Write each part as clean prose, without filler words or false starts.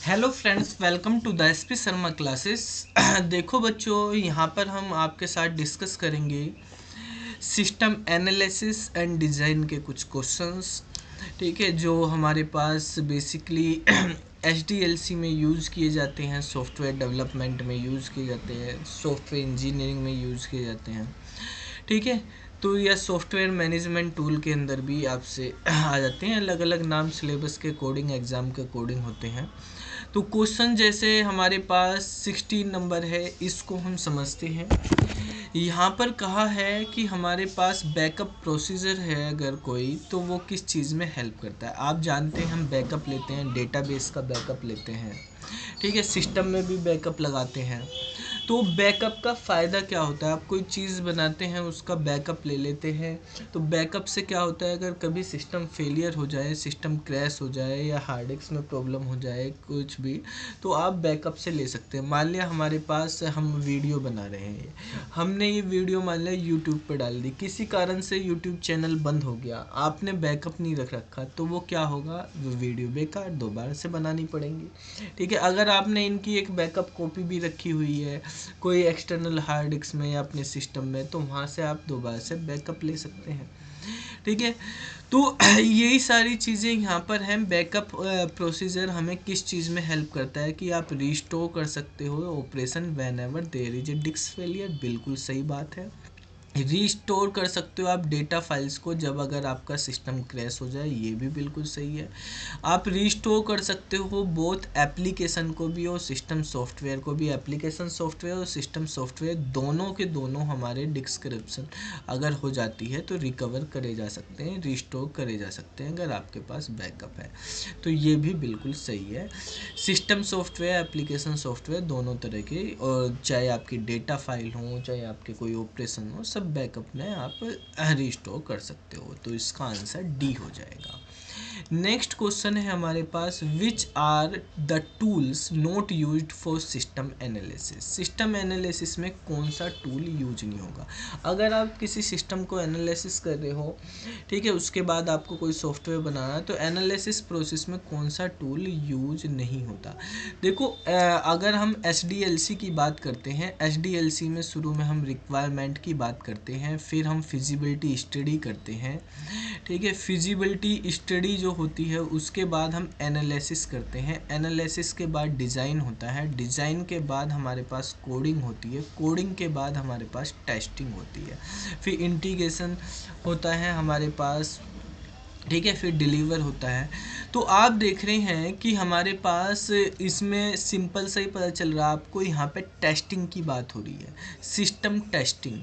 Hello friends, welcome to the SP Sharma classes. देखो बच्चों, यहाँ पर हम आपके साथ डिस्कस करेंगे सिस्टम एनालिसिस एंड डिज़ाइन के कुछ क्वेश्चंस। ठीक है, जो हमारे पास बेसिकली एचडीएलसी में यूज़ किए जाते हैं, सॉफ्टवेयर डेवलपमेंट में यूज़ किए जाते हैं, सॉफ्टवेयर इंजीनियरिंग में यूज़ किए जाते हैं। ठीक है, तो यह सॉफ्टवेयर मैनेजमेंट टूल के अंदर भी आपसे आ जाते हैं। अलग अलग नाम सिलेबस के अकॉर्डिंग, एग्ज़ाम के अकॉर्डिंग होते हैं। तो क्वेश्चन जैसे हमारे पास 16 नंबर है, इसको हम समझते हैं। यहाँ पर कहा है कि हमारे पास बैकअप प्रोसीजर है अगर कोई, तो वो किस चीज़ में हेल्प करता है। आप जानते हैं हम बैकअप लेते हैं, डेटाबेस का बैकअप लेते हैं। ठीक है, सिस्टम में भी बैकअप लगाते हैं। तो बैकअप का फ़ायदा क्या होता है, आप कोई चीज़ बनाते हैं उसका बैकअप ले लेते हैं। तो बैकअप से क्या होता है, अगर कभी सिस्टम फेलियर हो जाए, सिस्टम क्रैश हो जाए या हार्ड डिस्क में प्रॉब्लम हो जाए कुछ भी, तो आप बैकअप से ले सकते हैं। मान लिया हमारे पास हम वीडियो बना रहे हैं, हमने ये वीडियो मान लिया यूट्यूब पर डाल दी, किसी कारण से यूट्यूब चैनल बंद हो गया, आपने बैकअप नहीं रख रखा, तो वो क्या होगा, वो वीडियो बेकार दोबारा से बनानी पड़ेंगी। ठीक है, अगर आपने इनकी एक बैकअप कॉपी भी रखी हुई है कोई एक्सटर्नल हार्ड डिस्क में या अपने सिस्टम में, तो वहाँ से आप दोबारा से बैकअप ले सकते हैं। ठीक है, तो यही सारी चीज़ें यहाँ पर हैं। बैकअप प्रोसीजर हमें किस चीज़ में हेल्प करता है कि आप रिस्टोर कर सकते हो operation whenever there is a disk failure. बिल्कुल सही बात है। रीस्टोर कर सकते हो आप डेटा फाइल्स को जब अगर आपका सिस्टम क्रैश हो जाए, ये भी बिल्कुल सही है। आप रीस्टोर कर सकते हो बोथ एप्लीकेशन को भी और सिस्टम सॉफ्टवेयर को भी। एप्लीकेशन सॉफ्टवेयर और सिस्टम सॉफ्टवेयर दोनों के दोनों हमारे डिस्क्रिप्शन अगर हो जाती है तो रिकवर करे जा सकते हैं, रीस्टोर करे जा सकते हैं अगर आपके पास बैकअप है। तो ये भी बिल्कुल सही है। सिस्टम सॉफ्टवेयर, एप्लीकेशन सॉफ्टवेयर दोनों तरह के, और चाहे आपकी डेटा फाइल हो, चाहे आपके कोई ऑपरेशन हो, सब बैकअप में आप रिस्टोर कर सकते हो। तो इसका आंसर डी हो जाएगा। नेक्स्ट क्वेश्चन है हमारे पास, which are the tools not used for system analysis. System analysis में कौन सा टूल यूज नहीं होगा। अगर आप किसी सिस्टम को एनालिसिस कर रहे हो, ठीक है, उसके बाद आपको कोई सॉफ्टवेयर बनाना है, तो एनालिसिस प्रोसेस में कौन सा टूल यूज नहीं होता। देखो, अगर हम एचडीएलसी की बात करते हैं, एचडीएलसी में शुरू में हम रिक्वायरमेंट की बात करते हैं, फिर हम फिजिबिलिटी स्टडी करते हैं। ठीक है, फिजिबिलिटी स्टडी जो होती है उसके बाद हम एनालिसिस करते हैं, एनालिसिस के बाद डिज़ाइन होता है, डिज़ाइन के बाद हमारे पास कोडिंग होती है, कोडिंग के बाद हमारे पास टेस्टिंग होती है, फिर इंटीग्रेशन होता है हमारे पास। ठीक है, फिर डिलीवर होता है। तो आप देख रहे हैं कि हमारे पास इसमें सिंपल सा ही पता चल रहा है आपको, यहाँ पे टेस्टिंग की बात हो रही है, सिस्टम टेस्टिंग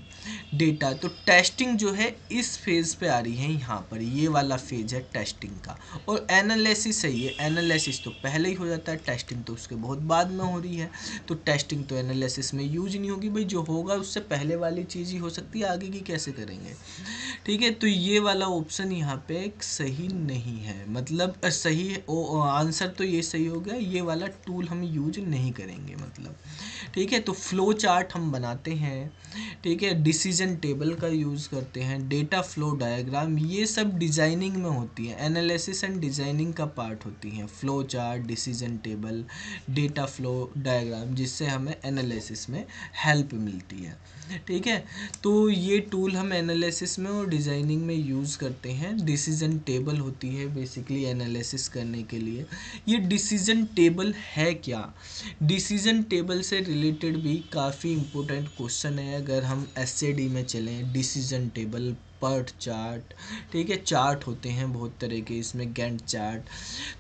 डेटा। तो टेस्टिंग जो है इस फेज़ पे आ रही है, यहाँ पर ये वाला फेज है टेस्टिंग का। और एनालिसिस है, ये एनालिसिस तो पहले ही हो जाता है, टेस्टिंग तो उसके बहुत बाद में हो रही है। तो टेस्टिंग तो एनालिसिस में यूज नहीं होगी भाई, जो होगा उससे पहले वाली चीज़ ही हो सकती है, आगे की कैसे करेंगे। ठीक है, तो ये वाला ऑप्शन यहाँ पे सही नहीं है, मतलब सही आंसर तो ये सही हो गया, ये वाला टूल हम यूज नहीं करेंगे मतलब। ठीक है, तो फ्लो चार्ट हम बनाते हैं, ठीक है, डिसीजन टेबल का यूज़ करते हैं, डेटा फ्लो डायग्राम, ये सब डिज़ाइनिंग में होती है, एनालिसिस एंड डिज़ाइनिंग का पार्ट होती हैं। Flow chart, decision table, data flow diagram, जिससे हमें एनालिसिस में हेल्प मिलती है। ठीक है, तो ये टूल हम एनालिसिस में और डिज़ाइनिंग में यूज़ करते हैं। डिसीजन टेबल होती है बेसिकली एनालिसिस करने के लिए। ये डिसीजन टेबल है क्या, डिसीजन टेबल से रिलेटेड भी काफ़ी इम्पोर्टेंट क्वेश्चन है अगर हम एसएडी में चलें। डिसीजन टेबल, पर्ट चार्ट, ठीक है, चार्ट होते हैं बहुत तरह के, इसमें गैंट चार्ट।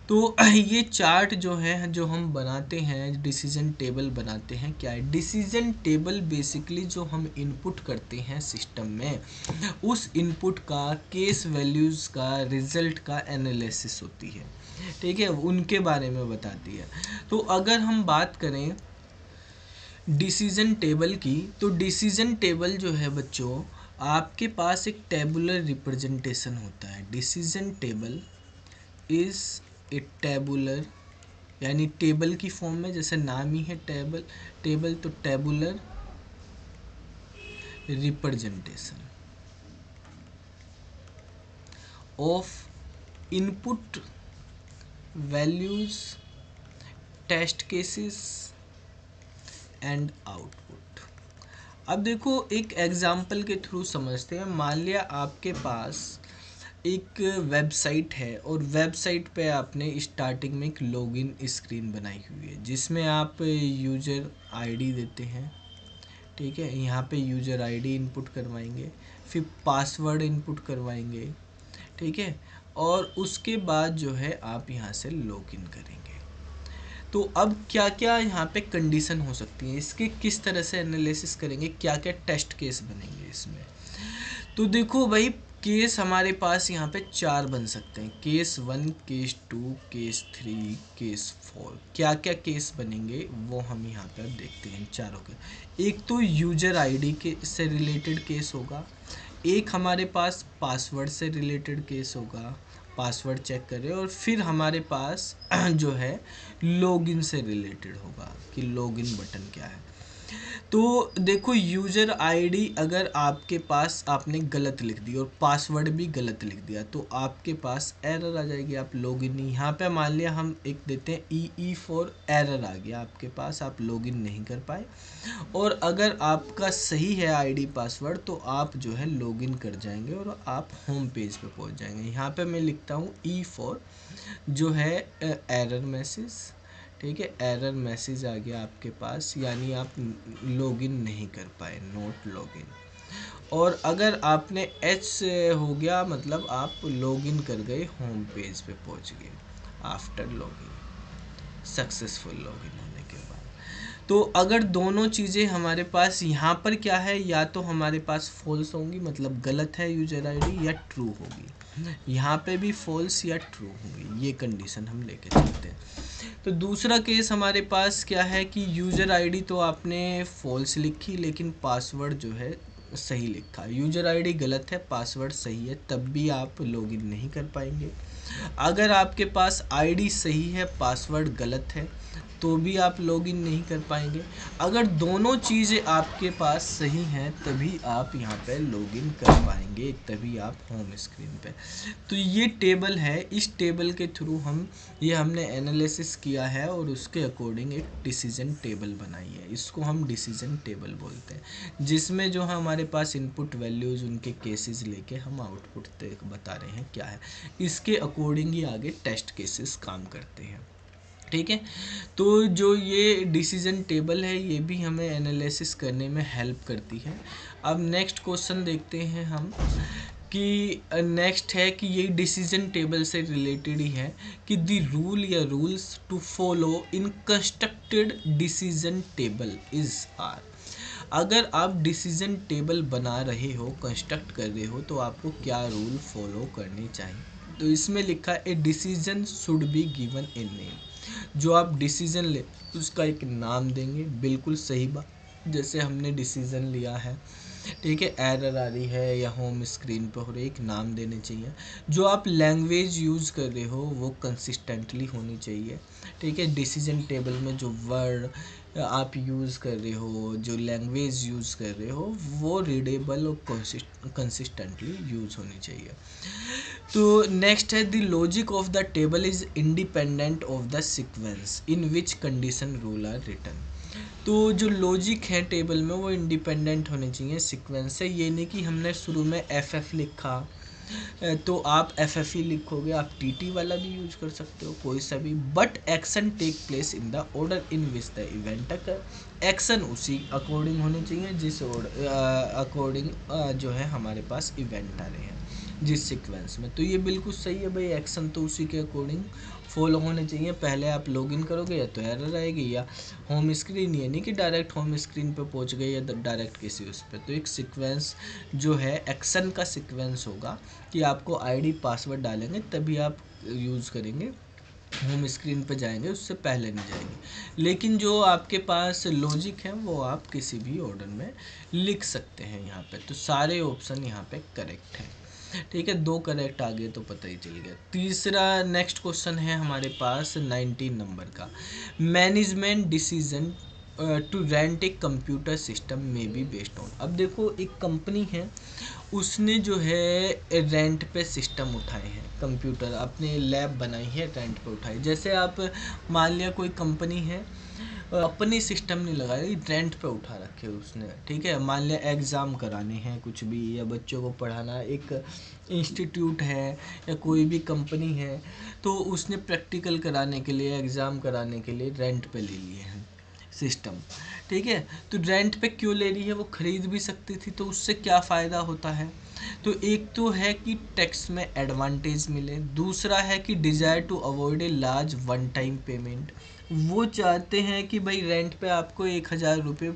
तो ये चार्ट जो है, जो हम बनाते हैं, डिसीजन टेबल बनाते हैं, क्या है डिसीजन टेबल, बेसिकली जो हम इनपुट करते हैं सिस्टम में, उस इनपुट का, केस वैल्यूज़ का, रिजल्ट का एनालिसिस होती है। ठीक है, उनके बारे में बताती है। तो अगर हम बात करें डिसीजन टेबल की, तो डिसीजन टेबल जो है बच्चों, आपके पास एक टेबुलर रिप्रेजेंटेशन होता है। Decision table is a tabular, यानी टेबल की फॉर्म में, जैसे नाम ही है टेबल, टेबल तो tabular representation of input values test cases and output. अब देखो एक एग्जाम्पल के थ्रू समझते हैं। मान लिया आपके पास एक वेबसाइट है और वेबसाइट पे आपने स्टार्टिंग में एक लॉगिन स्क्रीन बनाई हुई है जिसमें आप यूज़र आईडी देते हैं, ठीक है। यहाँ पे यूज़र आईडी इनपुट करवाएंगे, फिर पासवर्ड इनपुट करवाएंगे, ठीक है। और उसके बाद जो है आप यहाँ से लॉगिन करेंगे। तो अब क्या क्या यहाँ पे कंडीशन हो सकती है, इसके किस तरह से एनालिसिस करेंगे, क्या क्या टेस्ट केस बनेंगे इसमें। तो देखो भाई, केस हमारे पास यहाँ पे 4 बन सकते हैं, केस 1, केस 2, केस 3, केस 4। क्या क्या केस बनेंगे वो हम यहाँ पे अब देखते हैं चारों के। एक तो यूजर आईडी के से रिलेटेड केस होगा, एक हमारे पास पासवर्ड से रिलेटेड केस होगा, पासवर्ड चेक करें, और फिर हमारे पास जो है लॉगिन से रिलेटेड होगा कि लॉगिन बटन क्या है। तो देखो यूज़र आईडी अगर आपके पास आपने गलत लिख दी और पासवर्ड भी गलत लिख दिया तो आपके पास एरर आ जाएगी, आप लॉगिन नहीं। यहाँ पे मान लिया हम एक देते हैं ई फॉर एरर आ गया आपके पास, आप लॉगिन नहीं कर पाए। और अगर आपका सही है आईडी पासवर्ड तो आप जो है लॉगिन कर जाएंगे और आप होम पेज पे पहुँच जाएंगे। यहाँ पे मैं लिखता हूँ ई फॉर जो है एरर मैसेज, ठीक है। एरर मैसेज आ गया आपके पास, यानी आप लॉगिन नहीं कर पाए, नोट लॉगिन। और अगर आपने एच से हो गया मतलब आप लॉगिन कर गए, होम पेज पे पहुंच गए आफ्टर लॉगिन, सक्सेसफुल लॉगिन होने के बाद। तो अगर दोनों चीज़ें हमारे पास यहाँ पर क्या है, या तो हमारे पास फॉल्स होंगी मतलब गलत है यूज़र आईडी, या ट्रू होगी। यहाँ पे भी फॉल्स या ट्रू होगी, ये कंडीशन हम लेके चलते हैं। तो दूसरा केस हमारे पास क्या है कि यूज़र आईडी तो आपने फॉल्स लिखी लेकिन पासवर्ड जो है सही लिखा। यूज़र आईडी गलत है, पासवर्ड सही है, तब भी आप लॉगिन नहीं कर पाएंगे। अगर आपके पास आईडी सही है, पासवर्ड गलत है, तो भी आप लॉगिन नहीं कर पाएंगे। अगर दोनों चीज़ें आपके पास सही हैं तभी आप यहाँ पे लॉगिन कर पाएंगे, तभी आप होम स्क्रीन पे। तो ये टेबल है, इस टेबल के थ्रू हमने एनालिसिस किया है और उसके अकॉर्डिंग एक डिसीजन टेबल बनाई है। इसको हम डिसीजन टेबल बोलते हैं, जिसमें जो हमारे पास इनपुट वैल्यूज़ उनके केसेस लेके हम आउटपुट तक बता रहे हैं क्या है। इसके अकॉर्डिंग ही आगे टेस्ट केसेस काम करते हैं, ठीक है। तो जो ये डिसीजन टेबल है ये भी हमें एनालिसिस करने में हेल्प करती है। अब नेक्स्ट क्वेश्चन देखते हैं हम कि नेक्स्ट है कि ये डिसीजन टेबल से रिलेटेड ही है कि द रूल या rules to follow in constructed decision table is are. अगर आप डिसीजन टेबल बना रहे हो, कंस्ट्रक्ट कर रहे हो, तो आपको क्या रूल फॉलो करने चाहिए। तो इसमें लिखा है a decision should be given a name. जो आप डिसीजन ले उसका एक नाम देंगे, बिल्कुल सही बात, जैसे हमने डिसीजन लिया है, ठीक है। एरर आ रही है या होम स्क्रीन पर हो रही, एक नाम देने चाहिए। जो आप लैंग्वेज यूज़ कर रहे हो वो कंसिस्टेंटली होनी चाहिए, ठीक है। डिसीजन टेबल में जो वर्ड आप यूज़ कर रहे हो, जो लैंग्वेज यूज़ कर रहे हो, वो रीडेबल और कंसिस्टेंटली यूज़ होनी चाहिए। तो नेक्स्ट है the logic of the table is independent of the sequence in which condition rule are written. तो जो लॉजिक है टेबल में वो इंडिपेंडेंट होने चाहिए सीक्वेंस से। ये नहीं कि हमने शुरू में एफ लिखा तो आप एफ ही लिखोगे, आप टी वाला भी यूज कर सकते हो, कोई सा भी, but action take place in the order in which the event occur. Action उसी अकॉर्डिंग होने चाहिए जिस अकॉर्डिंग जो है हमारे पास इवेंट आ रहे हैं, जिस सीक्वेंस में। तो ये बिल्कुल सही है भाई, एक्शन तो उसी के अकॉर्डिंग फॉलो होने चाहिए। पहले आप लॉगिन करोगे या तो एरर आएगी या होम स्क्रीन, ये नहीं कि डायरेक्ट होम स्क्रीन पे पहुंच गए या डायरेक्ट किसी उस पर। तो एक सीक्वेंस जो है एक्शन का सीक्वेंस होगा कि आपको आईडी पासवर्ड डालेंगे तभी आप यूज़ करेंगे, होम स्क्रीन पे जाएंगे, उससे पहले नहीं जाएंगे। लेकिन जो आपके पास लॉजिक है वो आप किसी भी ऑर्डर में लिख सकते हैं यहाँ पे। तो सारे ऑप्शन यहाँ पे करेक्ट हैं, ठीक है। 2 करेक्ट आ गए तो पता ही चल गया। तीसरा नेक्स्ट क्वेश्चन है हमारे पास 19 नंबर का, management decision to rent a computer system में बी बेस्ड ऑन। अब देखो एक कंपनी है, उसने जो है रेंट पे सिस्टम उठाए हैं, कंप्यूटर अपने लैब बनाई है, रेंट पे उठाई। जैसे आप मान लिया कोई कंपनी है, अपनी सिस्टम नहीं लगा रही, रेंट पे उठा रखे उसने, ठीक है। मान लिया एग्ज़ाम कराने हैं कुछ भी, या बच्चों को पढ़ाना, एक इंस्टीट्यूट है या कोई भी कंपनी है, तो उसने प्रैक्टिकल कराने के लिए, एग्ज़ाम कराने के लिए रेंट पे ले लिए हैं सिस्टम, ठीक है। तो रेंट पे क्यों ले रही है, वो खरीद भी सकती थी, तो उससे क्या फ़ायदा होता है। तो एक तो है कि टैक्स में एडवांटेज मिले, दूसरा है कि desire to avoid a large one time payment. वो चाहते हैं कि भाई रेंट पे आपको 1,000 रुपये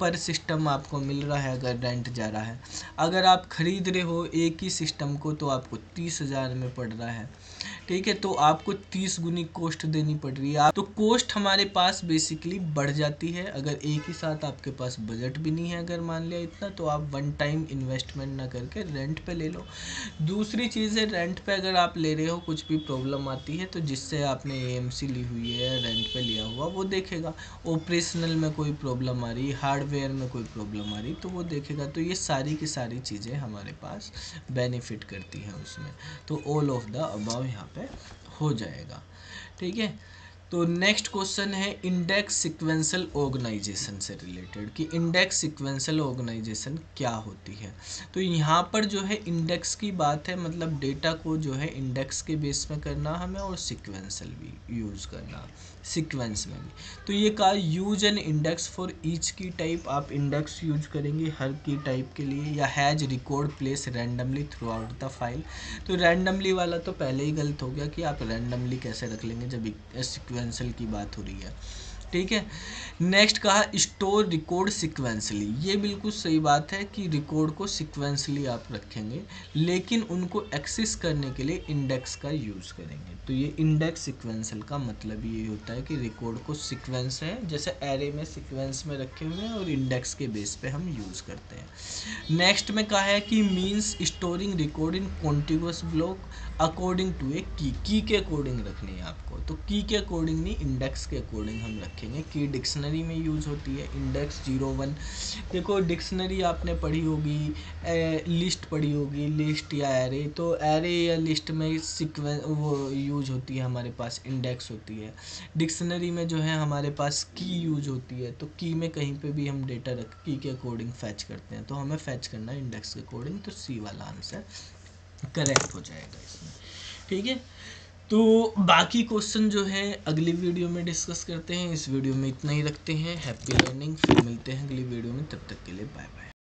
पर सिस्टम आपको मिल रहा है अगर रेंट जा रहा है। अगर आप ख़रीद रहे हो एक ही सिस्टम को तो आपको 30,000 में पड़ रहा है, ठीक है। तो आपको 30 गुनी कॉस्ट देनी पड़ रही है। तो कॉस्ट हमारे पास बेसिकली बढ़ जाती है। अगर एक ही साथ आपके पास बजट भी नहीं है, अगर मान लिया इतना, तो आप वन टाइम इन्वेस्टमेंट ना करके रेंट पे ले लो। दूसरी चीज़ है, रेंट पे अगर आप ले रहे हो, कुछ भी प्रॉब्लम आती है तो जिससे आपने AMC ली हुई है, रेंट पे लिया हुआ, वो देखेगा। ऑपरेशनल में कोई प्रॉब्लम आ रही, हार्डवेयर में कोई प्रॉब्लम आ रही, तो वो देखेगा। तो ये सारी की सारी चीज़ें हमारे पास बेनिफिट करती हैं उसमें। तो ऑल ऑफ द अबव यहाँ पे हो जाएगा, ठीक है। तो नेक्स्ट क्वेश्चन है इंडेक्स सीक्वेंशियल ऑर्गेनाइजेशन से रिलेटेड, कि इंडेक्स सीक्वेंशियल ऑर्गेनाइजेशन क्या होती है। तो यहाँ पर जो है इंडेक्स की बात है, मतलब डेटा को जो है इंडेक्स के बेस में करना हमें, और सीक्वेंशियल भी यूज़ करना, सीक्वेंस में भी। तो ये कहा use N index for each की टाइप, आप इंडेक्स यूज करेंगे हर की टाइप के लिए, या has record place randomly through out the file. तो रैंडमली वाला तो पहले ही गलत हो गया, कि आप रैंडमली कैसे रख लेंगे जब सीक्वेंशियल की बात हो रही है, ठीक है। नेक्स्ट कहा स्टोर रिकॉर्ड सीक्वेंसली, ये बिल्कुल सही बात है कि रिकॉर्ड को सीक्वेंसली आप रखेंगे, लेकिन उनको एक्सेस करने के लिए इंडेक्स का यूज़ करेंगे। तो ये इंडेक्स सीक्वेंशियल का मतलब ये होता है कि रिकॉर्ड को सीक्वेंस है, जैसे एरे में सीक्वेंस में रखे हुए हैं, और इंडेक्स के बेस पे हम यूज़ करते हैं। नेक्स्ट में कहा है कि means storing record in contiguous block according to a key के अकॉर्डिंग रखनी है आपको। तो की के अकॉर्डिंग नहीं, इंडेक्स के अकॉर्डिंग हम रखेंगे। की डिक्शनरी में यूज़ होती है, इंडेक्स 01। देखो डिक्शनरी आपने पढ़ी होगी, लिस्ट पढ़ी होगी, लिस्ट या एरे। तो एरे या लिस्ट में सीक्वेंस वो यूज होती है, हमारे पास इंडेक्स होती है। डिक्शनरी में जो है हमारे पास की यूज होती है। तो की में कहीं पे भी हम डेटा रख की के अकॉर्डिंग फैच करते हैं, तो हमें फैच करना है इंडेक्स के अकॉर्डिंग। तो सी वाला आंसर करेक्ट हो जाएगा इसमें, ठीक है। तो बाकी क्वेश्चन जो है अगली वीडियो में डिस्कस करते हैं। इस वीडियो में इतना ही रखते हैं। हैप्पी लर्निंग, फिर मिलते हैं अगली वीडियो में, तब तक के लिए बाय बाय।